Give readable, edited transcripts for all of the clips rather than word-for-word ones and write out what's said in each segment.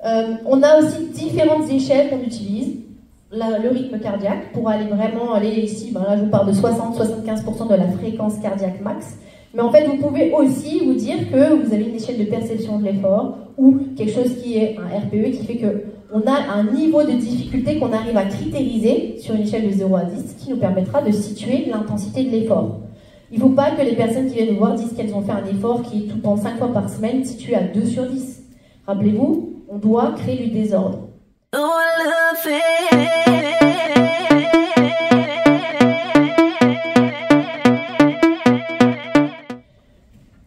On a aussi différentes échelles qu'on utilise. Le rythme cardiaque, pour vraiment aller ici, là je vous parle de 60-75% de la fréquence cardiaque max. Mais en fait, vous pouvez aussi vous dire que vous avez une échelle de perception de l'effort ou quelque chose qui est un RPE qui fait qu'on a un niveau de difficulté qu'on arrive à critériser sur une échelle de 0 à 10 qui nous permettra de situer l'intensité de l'effort. Il ne faut pas que les personnes qui viennent nous voir disent qu'elles ont fait un effort qui est tout le temps 5 fois par semaine situé à 2 sur 10. Rappelez-vous, on doit créer du désordre.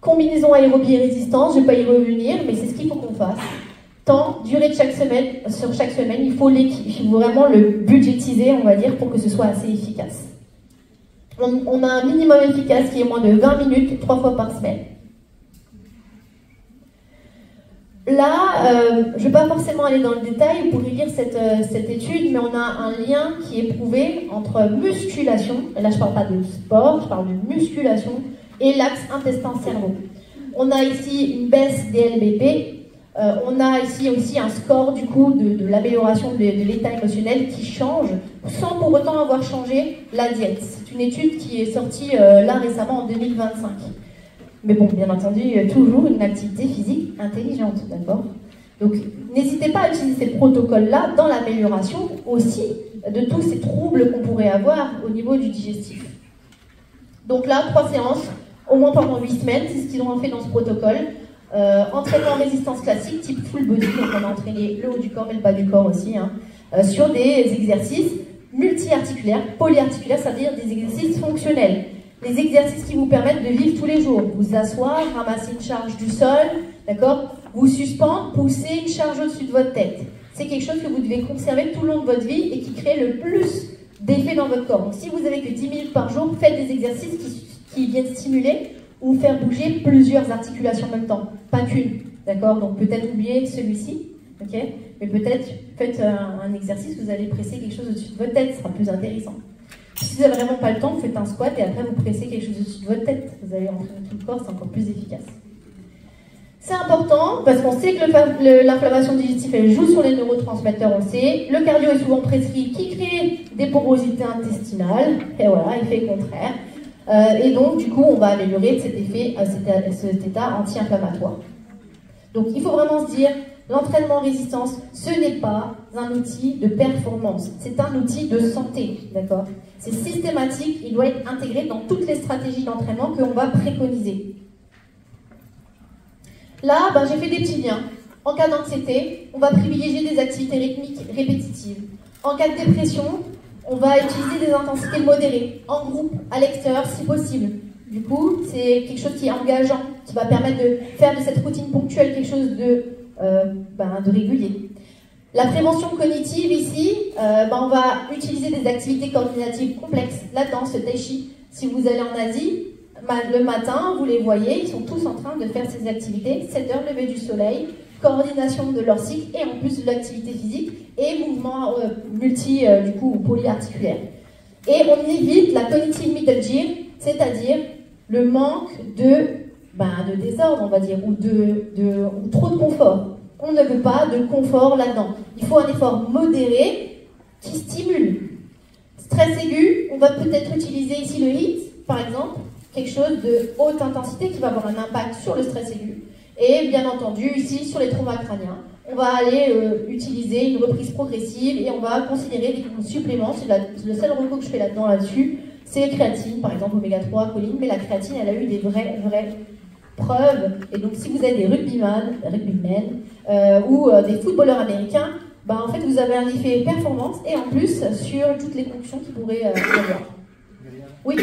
Combinaison aérobie et résistance, je ne vais pas y revenir, mais c'est ce qu'il faut qu'on fasse. Temps, durée de chaque semaine, sur chaque semaine, il faut vraiment le budgétiser, on va dire, pour que ce soit assez efficace. On a un minimum efficace qui est moins de 20 minutes, 3 fois par semaine. Là, je ne vais pas forcément aller dans le détail, vous pourrez lire cette étude, mais on a un lien qui est prouvé entre musculation, et là je ne parle pas de sport, je parle de musculation, et l'axe intestin-cerveau. On a ici une baisse des LBP, on a ici aussi un score du coup de l'amélioration de l'état émotionnel qui change, sans pour autant avoir changé la diète. C'est une étude qui est sortie là récemment en 2025. Mais bon, bien entendu, toujours une activité physique intelligente, d'accord? Donc, n'hésitez pas à utiliser ces protocoles-là dans l'amélioration aussi de tous ces troubles qu'on pourrait avoir au niveau du digestif. Donc là, 3 séances, au moins pendant 8 semaines, c'est ce qu'ils ont fait dans ce protocole. Entraînement en résistance classique, type full body, donc on a entraîné le haut du corps mais le bas du corps aussi, sur des exercices multi-articulaires, polyarticulaires, c'est-à-dire des exercices fonctionnels. Les exercices qui vous permettent de vivre tous les jours. Vous asseoir, ramasser une charge du sol, d'accord? Vous suspendre, pousser une charge au-dessus de votre tête. C'est quelque chose que vous devez conserver tout le long de votre vie et qui crée le plus d'effet dans votre corps. Donc si vous avez que 10 minutes par jour, faites des exercices qui viennent stimuler ou faire bouger plusieurs articulations en même temps, pas qu'une, d'accord? Donc peut-être oublier celui-ci, ok? Mais peut-être faites un exercice, vous allez presser quelque chose au-dessus de votre tête, ce sera plus intéressant. Si vous n'avez vraiment pas le temps, vous faites un squat et après vous pressez quelque chose au-dessus de votre tête. Vous allez entraîner tout le corps, c'est encore plus efficace. C'est important parce qu'on sait que l'inflammation digestive elle joue sur les neurotransmetteurs, on le sait. Le cardio est souvent prescrit qui crée des porosités intestinales. Et voilà, effet contraire. Et donc, du coup, on va améliorer cet effet, cet état anti-inflammatoire. Donc, il faut vraiment se dire, l'entraînement en résistance, ce n'est pas un outil de performance, c'est un outil de santé, d'accord? C'est systématique, il doit être intégré dans toutes les stratégies d'entraînement que l'on va préconiser. Là, j'ai fait des petits liens. En cas d'anxiété, on va privilégier des activités rythmiques répétitives. En cas de dépression, on va utiliser des intensités modérées, en groupe, à l'extérieur si possible. Du coup, c'est quelque chose qui est engageant, qui va permettre de faire de cette routine ponctuelle quelque chose de régulier. La prévention cognitive ici, on va utiliser des activités coordinatives complexes, la danse, le tai chi. Si vous allez en Asie, le matin, vous les voyez, ils sont tous en train de faire ces activités, 7 heures lever du soleil, coordination de leur cycle et en plus de l'activité physique et mouvements polyarticulaires. Et on évite la cognitive middle gear, c'est-à-dire le manque de désordre, on va dire, ou trop de confort. On ne veut pas de confort là-dedans. Il faut un effort modéré qui stimule. Stress aigu, on va peut-être utiliser ici le HIIT, par exemple, quelque chose de haute intensité qui va avoir un impact sur le stress aigu. Et bien entendu, ici, sur les traumas crâniens, on va aller utiliser une reprise progressive et on va considérer des suppléments. C'est le seul recours que je fais là-dessus, c'est créatine, par exemple oméga 3, choline, mais la créatine, elle a eu des vraies preuves. Et donc, si vous êtes des rugbymen ou des footballeurs américains, en fait, vous avez un effet performance et en plus sur toutes les fonctions qui pourraient y avoir. Oui.